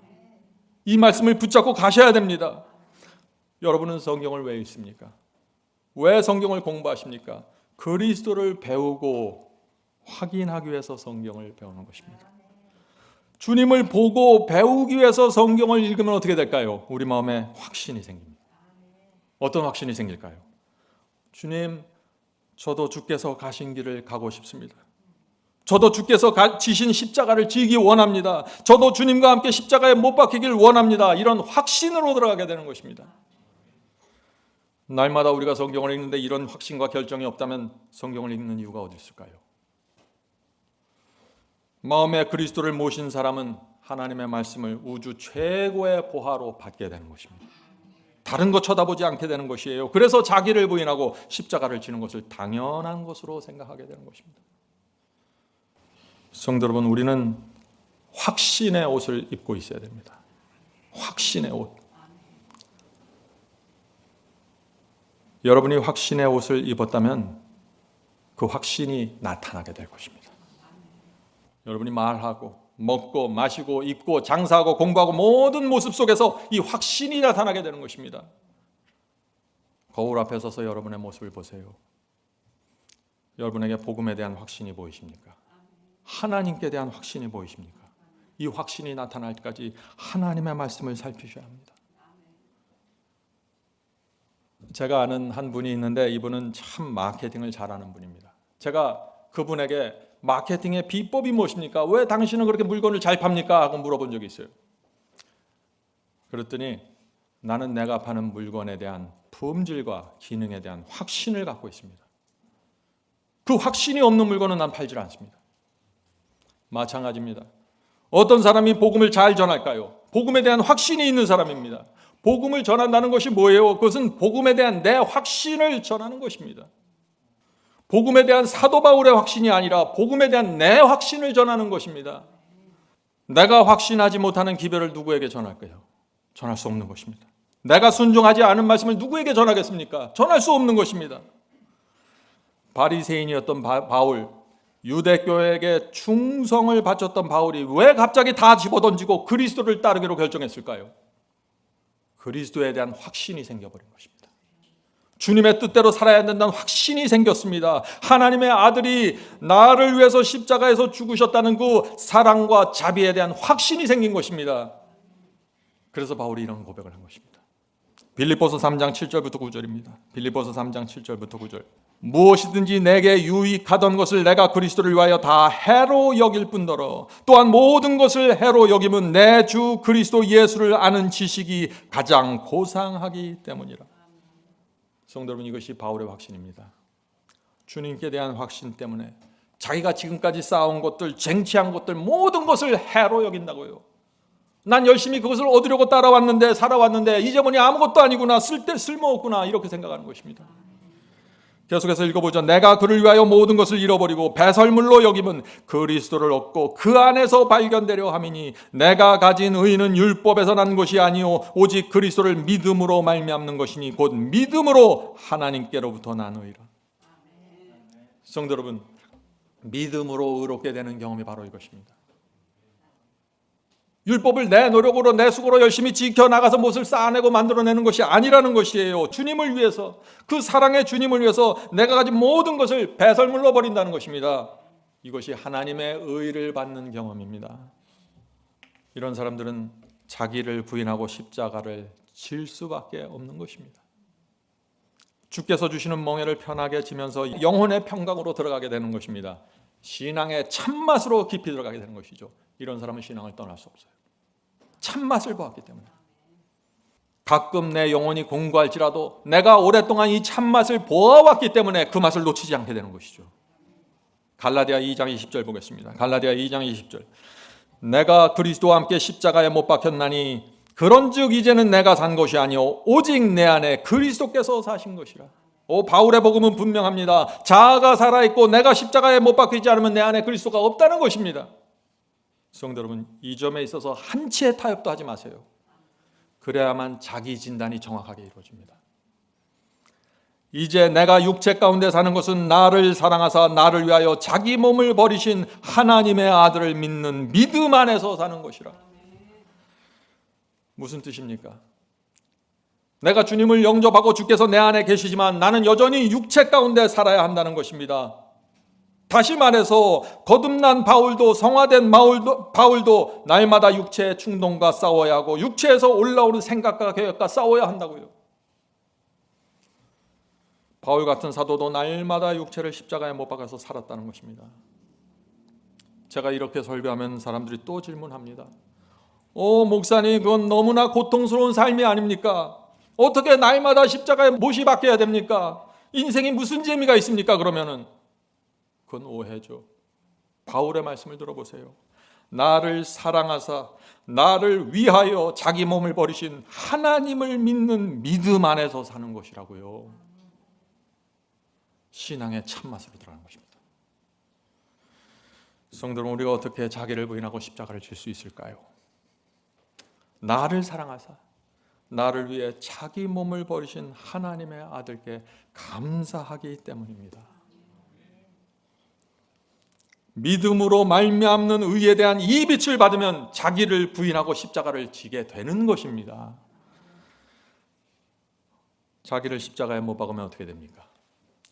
이 말씀을 붙잡고 가셔야 됩니다. 여러분은 성경을 왜 읽습니까? 왜 성경을 공부하십니까? 그리스도를 배우고 확인하기 위해서 성경을 배우는 것입니다. 주님을 보고 배우기 위해서 성경을 읽으면 어떻게 될까요? 우리 마음에 확신이 생깁니다. 어떤 확신이 생길까요? 주님, 저도 주께서 가신 길을 가고 싶습니다. 저도 주께서 지신 십자가를 지기 원합니다. 저도 주님과 함께 십자가에 못 박히길 원합니다. 이런 확신으로 들어가게 되는 것입니다. 날마다 우리가 성경을 읽는데 이런 확신과 결정이 없다면 성경을 읽는 이유가 어디 있을까요? 마음에 그리스도를 모신 사람은 하나님의 말씀을 우주 최고의 보화로 받게 되는 것입니다. 다른 것 쳐다보지 않게 되는 것이에요. 그래서 자기를 부인하고 십자가를 지는 것을 당연한 것으로 생각하게 되는 것입니다. 성도 여러분, 우리는 확신의 옷을 입고 있어야 됩니다. 확신의 옷. 여러분이 확신의 옷을 입었다면 그 확신이 나타나게 될 것입니다. 여러분이 말하고 먹고 마시고 입고 장사하고 공부하고 모든 모습 속에서 이 확신이 나타나게 되는 것입니다. 거울 앞에 서서 여러분의 모습을 보세요. 여러분에게 복음에 대한 확신이 보이십니까? 하나님께 대한 확신이 보이십니까? 이 확신이 나타날 때까지 하나님의 말씀을 살피셔야 합니다. 제가 아는 한 분이 있는데 이분은 참 마케팅을 잘하는 분입니다. 제가 그분에게 마케팅의 비법이 무엇입니까? 왜 당신은 그렇게 물건을 잘 팝니까? 하고 물어본 적이 있어요. 그랬더니 나는 내가 파는 물건에 대한 품질과 기능에 대한 확신을 갖고 있습니다. 그 확신이 없는 물건은 난 팔질 않습니다. 마찬가지입니다. 어떤 사람이 복음을 잘 전할까요? 복음에 대한 확신이 있는 사람입니다. 복음을 전한다는 것이 뭐예요? 그것은 복음에 대한 내 확신을 전하는 것입니다. 복음에 대한 사도 바울의 확신이 아니라 복음에 대한 내 확신을 전하는 것입니다. 내가 확신하지 못하는 기별을 누구에게 전할까요? 전할 수 없는 것입니다. 내가 순종하지 않은 말씀을 누구에게 전하겠습니까? 전할 수 없는 것입니다. 바리새인이었던 바울, 유대교회에게 충성을 바쳤던 바울이 왜 갑자기 다 집어던지고 그리스도를 따르기로 결정했을까요? 그리스도에 대한 확신이 생겨버린 것입니다. 주님의 뜻대로 살아야 된다는 확신이 생겼습니다. 하나님의 아들이 나를 위해서 십자가에서 죽으셨다는 그 사랑과 자비에 대한 확신이 생긴 것입니다. 그래서 바울이 이런 고백을 한 것입니다. 빌립보서 3장 7절부터 9절입니다. 빌립보서 3장 7절부터 9절. 무엇이든지 내게 유익하던 것을 내가 그리스도를 위하여 다 해로 여길 뿐더러 또한 모든 것을 해로 여김은 내 주 그리스도 예수를 아는 지식이 가장 고상하기 때문이라. 성도 여러분, 이것이 바울의 확신입니다. 주님께 대한 확신 때문에 자기가 지금까지 쌓아온 것들, 쟁취한 것들 모든 것을 해로 여긴다고요. 난 열심히 그것을 얻으려고 따라왔는데 살아왔는데 이제 보니 아무것도 아니구나, 쓸모없구나, 이렇게 생각하는 것입니다. 계속해서 읽어보죠. 내가 그를 위하여 모든 것을 잃어버리고 배설물로 여김은 그리스도를 얻고 그 안에서 발견되려 함이니 내가 가진 의는 율법에서 난 것이 아니요 오직 그리스도를 믿음으로 말미암는 것이니 곧 믿음으로 하나님께로부터 난 의라. 성도 여러분, 믿음으로 의롭게 되는 경험이 바로 이것입니다. 율법을 내 노력으로 내 수고로 열심히 지켜나가서 무엇을 쌓아내고 만들어내는 것이 아니라는 것이에요. 주님을 위해서, 그 사랑의 주님을 위해서 내가 가진 모든 것을 배설물로 버린다는 것입니다. 이것이 하나님의 의를 받는 경험입니다. 이런 사람들은 자기를 부인하고 십자가를 질 수밖에 없는 것입니다. 주께서 주시는 멍에를 편하게 지면서 영혼의 평강으로 들어가게 되는 것입니다. 신앙의 참맛으로 깊이 들어가게 되는 것이죠. 이런 사람은 신앙을 떠날 수 없어요. 참맛을 보았기 때문에. 가끔 내 영혼이 공고할지라도 내가 오랫동안 이 참맛을 보아왔기 때문에 그 맛을 놓치지 않게 되는 것이죠. 갈라디아 2장 20절 보겠습니다. 갈라디아 2장 20절. 내가 그리스도와 함께 십자가에 못 박혔나니 그런즉 이제는 내가 산 것이 아니요 오직 내 안에 그리스도께서 사신 것이라. 바울의 복음은 분명합니다. 자아가 살아있고 내가 십자가에 못 박히지 않으면 내 안에 그리스도가 없다는 것입니다. 성도 여러분, 이 점에 있어서 한치의 타협도 하지 마세요. 그래야만 자기 진단이 정확하게 이루어집니다. 이제 내가 육체 가운데 사는 것은 나를 사랑하사 나를 위하여 자기 몸을 버리신 하나님의 아들을 믿는 믿음 안에서 사는 것이라. 무슨 뜻입니까? 내가 주님을 영접하고 주께서 내 안에 계시지만 나는 여전히 육체 가운데 살아야 한다는 것입니다. 다시 말해서 거듭난 바울도, 성화된 바울도 날마다 육체의 충동과 싸워야 하고 육체에서 올라오는 생각과 계획과 싸워야 한다고요. 바울 같은 사도도 날마다 육체를 십자가에 못 박아서 살았다는 것입니다. 제가 이렇게 설교하면 사람들이 또 질문합니다. 목사님, 그건 너무나 고통스러운 삶이 아닙니까? 어떻게 날마다 십자가에 못이 박혀야 됩니까? 인생이 무슨 재미가 있습니까? 그러면은 그건 오해죠. 바울의 말씀을 들어보세요. 나를 사랑하사 나를 위하여 자기 몸을 버리신 하나님을 믿는 믿음 안에서 사는 것이라고요. 신앙의 참맛으로 들어가는 것입니다. 성도는 우리가 어떻게 자기를 부인하고 십자가를 질 수 있을까요? 나를 사랑하사 나를 위해 자기 몸을 버리신 하나님의 아들께 감사하기 때문입니다. 믿음으로 말미암는 의에 대한 이 빛을 받으면 자기를 부인하고 십자가를 지게 되는 것입니다. 자기를 십자가에 못 박으면 어떻게 됩니까?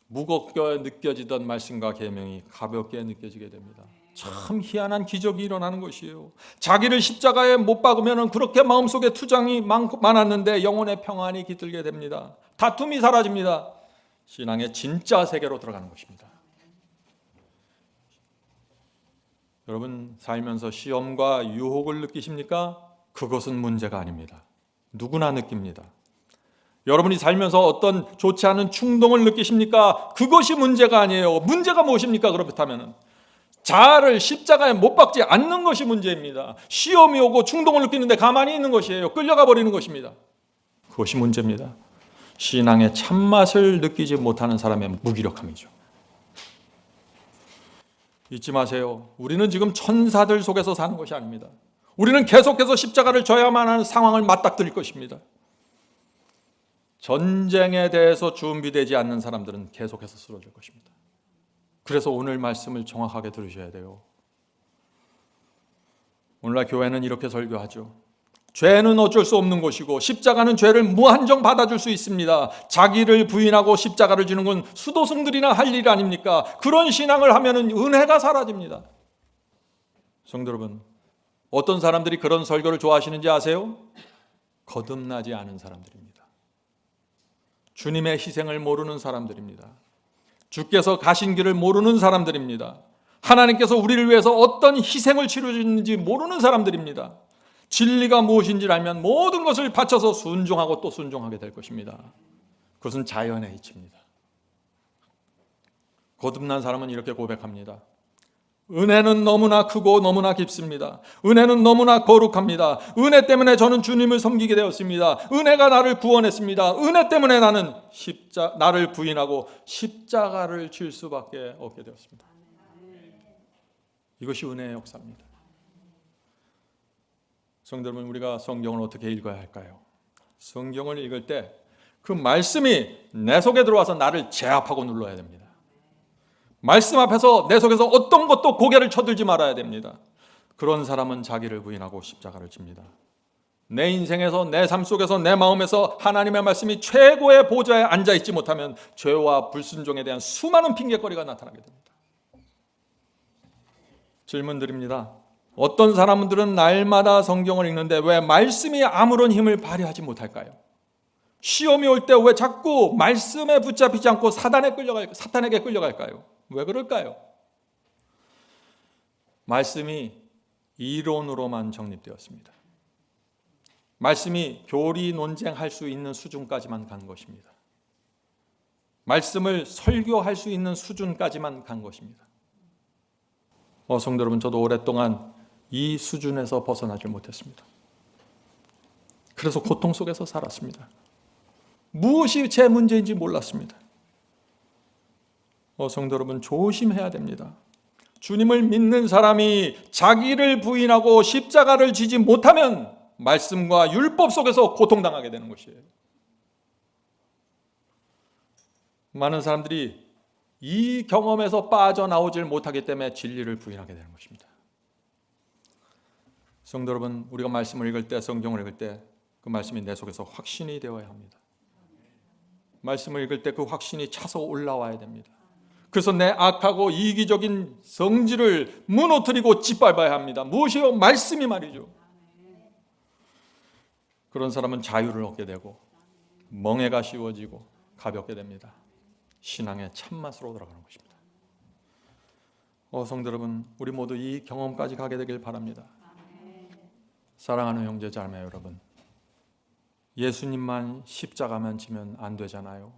무겁게 느껴지던 말씀과 계명이 가볍게 느껴지게 됩니다. 참 희한한 기적이 일어나는 것이에요. 자기를 십자가에 못 박으면 그렇게 마음속에 투정이 많았는데 영혼의 평안이 깃들게 됩니다. 다툼이 사라집니다. 신앙의 진짜 세계로 들어가는 것입니다. 여러분, 살면서 시험과 유혹을 느끼십니까? 그것은 문제가 아닙니다. 누구나 느낍니다. 여러분이 살면서 어떤 좋지 않은 충동을 느끼십니까? 그것이 문제가 아니에요. 문제가 무엇입니까? 그렇다면 자아를 십자가에 못 박지 않는 것이 문제입니다. 시험이 오고 충동을 느끼는데 가만히 있는 것이에요. 끌려가 버리는 것입니다. 그것이 문제입니다. 신앙의 참맛을 느끼지 못하는 사람의 무기력함이죠. 잊지 마세요. 우리는 지금 천사들 속에서 사는 것이 아닙니다. 우리는 계속해서 십자가를 져야만 하는 상황을 맞닥뜨릴 것입니다. 전쟁에 대해서 준비되지 않는 사람들은 계속해서 쓰러질 것입니다. 그래서 오늘 말씀을 정확하게 들으셔야 돼요. 오늘날 교회는 이렇게 설교하죠. 죄는 어쩔 수 없는 것이고 십자가는 죄를 무한정 받아줄 수 있습니다. 자기를 부인하고 십자가를 지는 건 수도승들이나 할 일 아닙니까? 그런 신앙을 하면 은혜가 사라집니다. 성도 여러분, 어떤 사람들이 그런 설교를 좋아하시는지 아세요? 거듭나지 않은 사람들입니다. 주님의 희생을 모르는 사람들입니다. 주께서 가신 길을 모르는 사람들입니다. 하나님께서 우리를 위해서 어떤 희생을 치르셨는지 모르는 사람들입니다. 진리가 무엇인지를 알면 모든 것을 바쳐서 순종하고 또 순종하게 될 것입니다. 그것은 자연의 이치입니다. 거듭난 사람은 이렇게 고백합니다. 은혜는 너무나 크고 너무나 깊습니다. 은혜는 너무나 거룩합니다. 은혜 때문에 저는 주님을 섬기게 되었습니다. 은혜가 나를 구원했습니다. 은혜 때문에 나는 나를 부인하고 십자가를 질 수밖에 없게 되었습니다. 이것이 은혜의 역사입니다. 성도 여러분, 우리가 성경을 어떻게 읽어야 할까요? 성경을 읽을 때 그 말씀이 내 속에 들어와서 나를 제압하고 눌러야 됩니다. 말씀 앞에서 내 속에서 어떤 것도 고개를 쳐들지 말아야 됩니다. 그런 사람은 자기를 부인하고 십자가를 집니다. 내 인생에서, 내 삶 속에서, 내 마음에서 하나님의 말씀이 최고의 보좌에 앉아있지 못하면 죄와 불순종에 대한 수많은 핑계거리가 나타나게 됩니다. 질문 드립니다. 어떤 사람들은 날마다 성경을 읽는데 왜 말씀이 아무런 힘을 발휘하지 못할까요? 시험이 올 때 왜 자꾸 말씀에 붙잡히지 않고 사탄에게 끌려갈까요? 왜 그럴까요? 말씀이 이론으로만 정립되었습니다. 말씀이 교리 논쟁할 수 있는 수준까지만 간 것입니다. 말씀을 설교할 수 있는 수준까지만 간 것입니다. 성도 여러분, 저도 오랫동안 이 수준에서 벗어나질 못했습니다. 그래서 고통 속에서 살았습니다. 무엇이 제 문제인지 몰랐습니다. 성도 여러분, 조심해야 됩니다. 주님을 믿는 사람이 자기를 부인하고 십자가를 지지 못하면 말씀과 율법 속에서 고통당하게 되는 것이에요. 많은 사람들이 이 경험에서 빠져나오질 못하기 때문에 진리를 부인하게 되는 것입니다. 성도 여러분, 우리가 말씀을 읽을 때, 성경을 읽을 때 그 말씀이 내 속에서 확신이 되어야 합니다. 말씀을 읽을 때 그 확신이 차서 올라와야 됩니다. 그래서 내 악하고 이기적인 성질을 무너뜨리고 짓밟아야 합니다. 무엇이요? 말씀이 말이죠. 그런 사람은 자유를 얻게 되고 멍해가 씌워지고 가볍게 됩니다. 신앙의 참맛으로 돌아가는 것입니다. 성도 여러분, 우리 모두 이 경험까지 가게 되길 바랍니다. 사랑하는 형제 자매 여러분, 예수님만 십자가만 지면 안 되잖아요.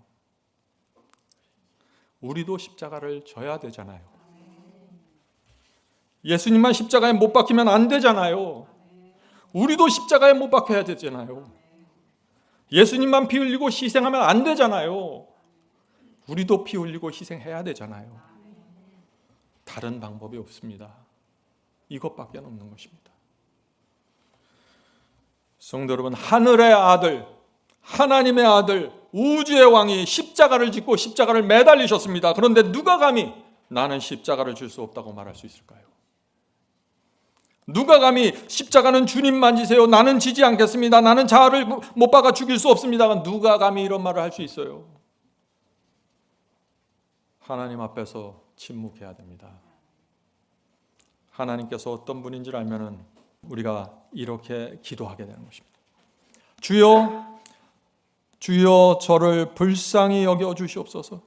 우리도 십자가를 져야 되잖아요. 예수님만 십자가에 못 박히면 안 되잖아요. 우리도 십자가에 못 박혀야 되잖아요. 예수님만 피 흘리고 희생하면 안 되잖아요. 우리도 피 흘리고 희생해야 되잖아요. 다른 방법이 없습니다. 이것밖에 없는 것입니다. 성도 여러분, 하늘의 아들, 하나님의 아들, 우주의 왕이 십자가를 짓고 십자가를 매달리셨습니다. 그런데 누가 감히 나는 십자가를 질 수 없다고 말할 수 있을까요? 누가 감히 십자가는 주님만 지세요, 나는 지지 않겠습니다, 나는 자아를 못 박아 죽일 수 없습니다, 누가 감히 이런 말을 할 수 있어요? 하나님 앞에서 침묵해야 됩니다. 하나님께서 어떤 분인지를 알면은 우리가 이렇게 기도하게 되는 것입니다. 주여, 주여 저를 불쌍히 여겨 주시옵소서.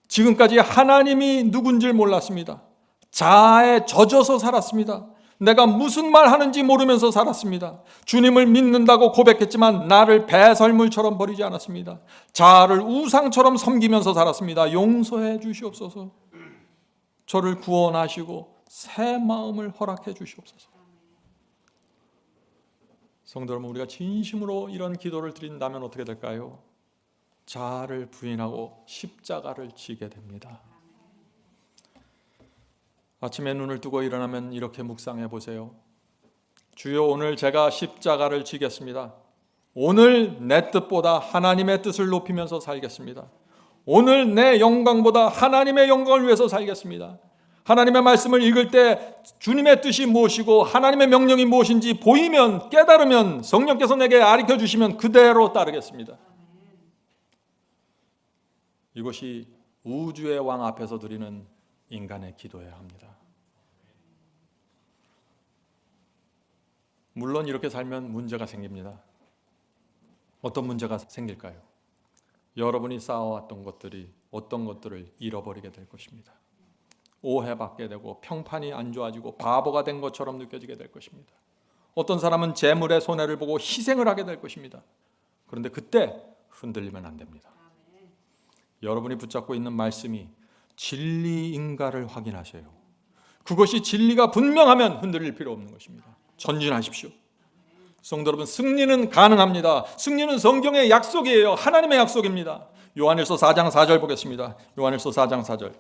지금까지 하나님이 누군지 몰랐습니다. 자아에 젖어서 살았습니다. 내가 무슨 말 하는지 모르면서 살았습니다. 주님을 믿는다고 고백했지만 나를 배설물처럼 버리지 않았습니다. 자아를 우상처럼 섬기면서 살았습니다. 용서해 주시옵소서. 저를 구원하시고 새 마음을 허락해 주시옵소서. 성도 여러분, 우리가 진심으로 이런 기도를 드린다면 어떻게 될까요? 자아를 부인하고 십자가를 지게 됩니다. 아침에 눈을 뜨고 일어나면 이렇게 묵상해 보세요. 주여, 오늘 제가 십자가를 지겠습니다. 오늘 내 뜻보다 하나님의 뜻을 높이면서 살겠습니다. 오늘 내 영광보다 하나님의 영광을 위해서 살겠습니다. 하나님의 말씀을 읽을 때 주님의 뜻이 무엇이고 하나님의 명령이 무엇인지 보이면, 깨달으면, 성령께서 내게 가르쳐 주시면 그대로 따르겠습니다. 이것이 우주의 왕 앞에서 드리는 인간의 기도여야 합니다. 물론 이렇게 살면 문제가 생깁니다. 어떤 문제가 생길까요? 여러분이 쌓아왔던 것들이 어떤 것들을 잃어버리게 될 것입니다. 오해받게 되고 평판이 안 좋아지고 바보가 된 것처럼 느껴지게 될 것입니다. 어떤 사람은 재물의 손해를 보고 희생을 하게 될 것입니다. 그런데 그때 흔들리면 안 됩니다. 여러분이 붙잡고 있는 말씀이 진리인가를 확인하세요. 그것이 진리가 분명하면 흔들릴 필요 없는 것입니다. 전진하십시오. 성도 여러분, 승리는 가능합니다. 승리는 성경의 약속이에요. 하나님의 약속입니다. 요한일서 4장 4절 보겠습니다. 요한일서 4장 4절.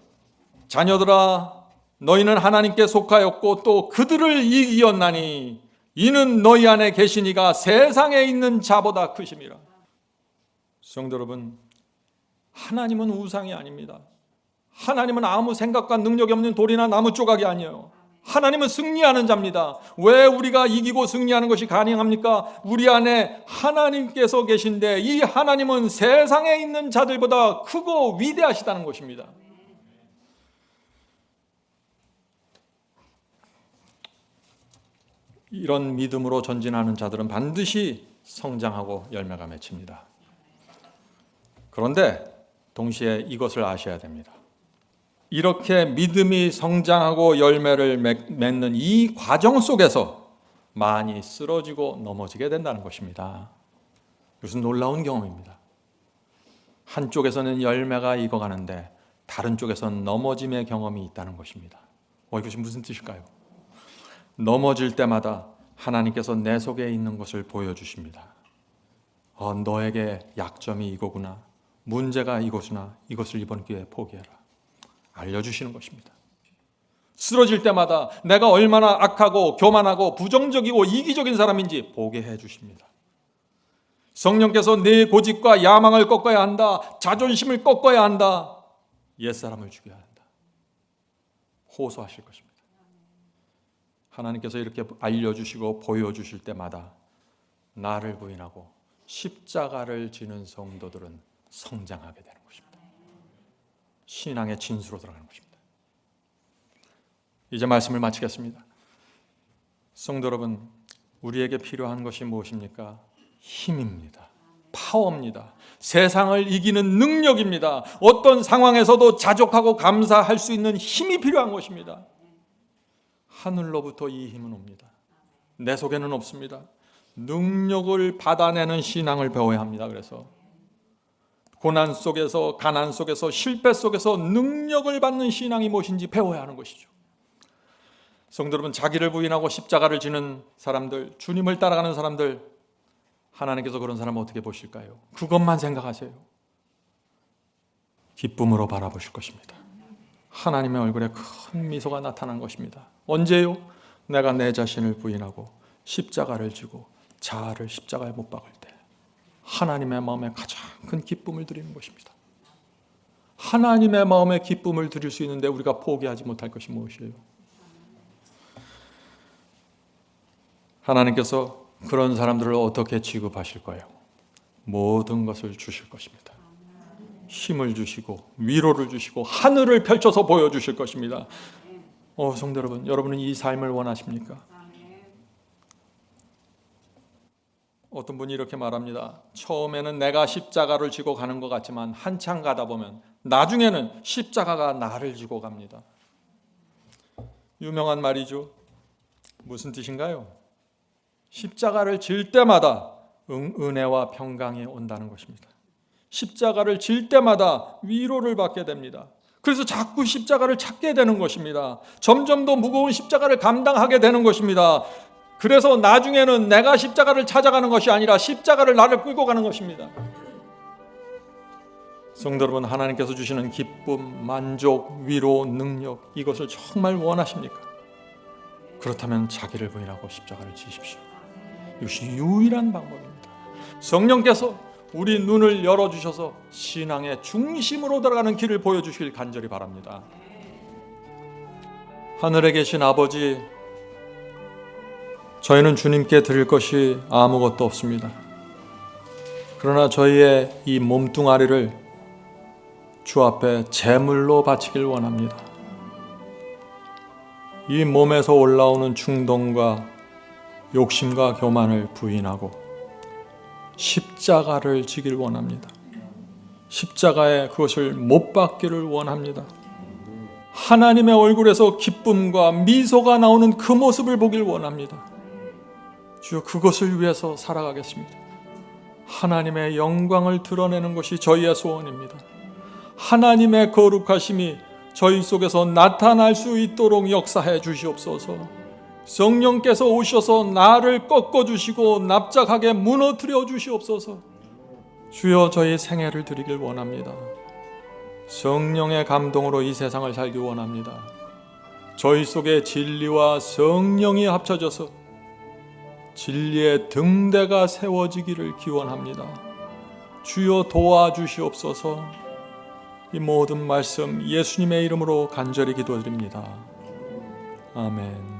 자녀들아, 너희는 하나님께 속하였고 또 그들을 이기었나니 이는 너희 안에 계시니가 세상에 있는 자보다 크심이라. 성도 여러분, 하나님은 우상이 아닙니다. 하나님은 아무 생각과 능력이 없는 돌이나 나무 조각이 아니에요. 하나님은 승리하는 자입니다. 왜 우리가 이기고 승리하는 것이 가능합니까? 우리 안에 하나님께서 계신데 이 하나님은 세상에 있는 자들보다 크고 위대하시다는 것입니다. 이런 믿음으로 전진하는 자들은 반드시 성장하고 열매가 맺힙니다. 그런데 동시에 이것을 아셔야 됩니다. 이렇게 믿음이 성장하고 열매를 맺는 이 과정 속에서 많이 쓰러지고 넘어지게 된다는 것입니다. 이것은 놀라운 경험입니다. 한쪽에서는 열매가 익어가는데 다른 쪽에서는 넘어짐의 경험이 있다는 것입니다. 이것이 무슨 뜻일까요? 넘어질 때마다 하나님께서 내 속에 있는 것을 보여주십니다. 너에게 약점이 이거구나, 문제가 이거구나, 이것을 이번 기회에 포기해라, 알려주시는 것입니다. 쓰러질 때마다 내가 얼마나 악하고 교만하고 부정적이고 이기적인 사람인지 보게 해주십니다. 성령께서 내 고집과 야망을 꺾어야 한다, 자존심을 꺾어야 한다, 옛사람을 죽여야 한다, 호소하실 것입니다. 하나님께서 이렇게 알려주시고 보여주실 때마다 나를 부인하고 십자가를 지는 성도들은 성장하게 되는 것입니다. 신앙의 진수로 들어가는 것입니다. 이제 말씀을 마치겠습니다. 성도 여러분, 우리에게 필요한 것이 무엇입니까? 힘입니다. 파워입니다. 세상을 이기는 능력입니다. 어떤 상황에서도 자족하고 감사할 수 있는 힘이 필요한 것입니다. 하늘로부터 이 힘은 옵니다. 내 속에는 없습니다. 능력을 받아내는 신앙을 배워야 합니다. 그래서 고난 속에서, 가난 속에서, 실패 속에서 능력을 받는 신앙이 무엇인지 배워야 하는 것이죠. 성도 여러분, 자기를 부인하고 십자가를 지는 사람들, 주님을 따라가는 사람들, 하나님께서 그런 사람을 어떻게 보실까요? 그것만 생각하세요. 기쁨으로 바라보실 것입니다. 하나님의 얼굴에 큰 미소가 나타난 것입니다. 언제요? 내가 내 자신을 부인하고 십자가를 지고 자아를 십자가에 못 박을 때 하나님의 마음에 가장 큰 기쁨을 드리는 것입니다. 하나님의 마음에 기쁨을 드릴 수 있는데 우리가 포기하지 못할 것이 무엇이에요? 하나님께서 그런 사람들을 어떻게 취급하실 거예요? 모든 것을 주실 것입니다. 힘을 주시고 위로를 주시고 하늘을 펼쳐서 보여주실 것입니다. 성도 여러분, 여러분은 이 삶을 원하십니까? 어떤 분이 이렇게 말합니다. 처음에는 내가 십자가를 지고 가는 것 같지만 한참 가다 보면 나중에는 십자가가 나를 지고 갑니다. 유명한 말이죠. 무슨 뜻인가요? 십자가를 질 때마다 은혜와 평강이 온다는 것입니다. 십자가를 질 때마다 위로를 받게 됩니다. 그래서 자꾸 십자가를 찾게 되는 것입니다. 점점 더 무거운 십자가를 감당하게 되는 것입니다. 그래서 나중에는 내가 십자가를 찾아가는 것이 아니라 십자가를 나를 끌고 가는 것입니다. 성도 여러분, 하나님께서 주시는 기쁨, 만족, 위로, 능력, 이것을 정말 원하십니까? 그렇다면 자기를 부인하고 십자가를 지십시오. 이것이 유일한 방법입니다. 성령께서 우리 눈을 열어주셔서 신앙의 중심으로 들어가는 길을 보여주시길 간절히 바랍니다. 하늘에 계신 아버지, 저희는 주님께 드릴 것이 아무것도 없습니다. 그러나 저희의 이 몸뚱아리를 주 앞에 제물로 바치길 원합니다. 이 몸에서 올라오는 충동과 욕심과 교만을 부인하고 십자가를 지길 원합니다. 십자가에 그것을 못 박기를 원합니다. 하나님의 얼굴에서 기쁨과 미소가 나오는 그 모습을 보길 원합니다. 주여, 그것을 위해서 살아가겠습니다. 하나님의 영광을 드러내는 것이 저희의 소원입니다. 하나님의 거룩하심이 저희 속에서 나타날 수 있도록 역사해 주시옵소서. 성령께서 오셔서 나를 꺾어주시고 납작하게 무너뜨려 주시옵소서. 주여, 저희 생애를 드리길 원합니다. 성령의 감동으로 이 세상을 살기 원합니다. 저희 속에 진리와 성령이 합쳐져서 진리의 등대가 세워지기를 기원합니다. 주여, 도와주시옵소서. 이 모든 말씀 예수님의 이름으로 간절히 기도드립니다. 아멘.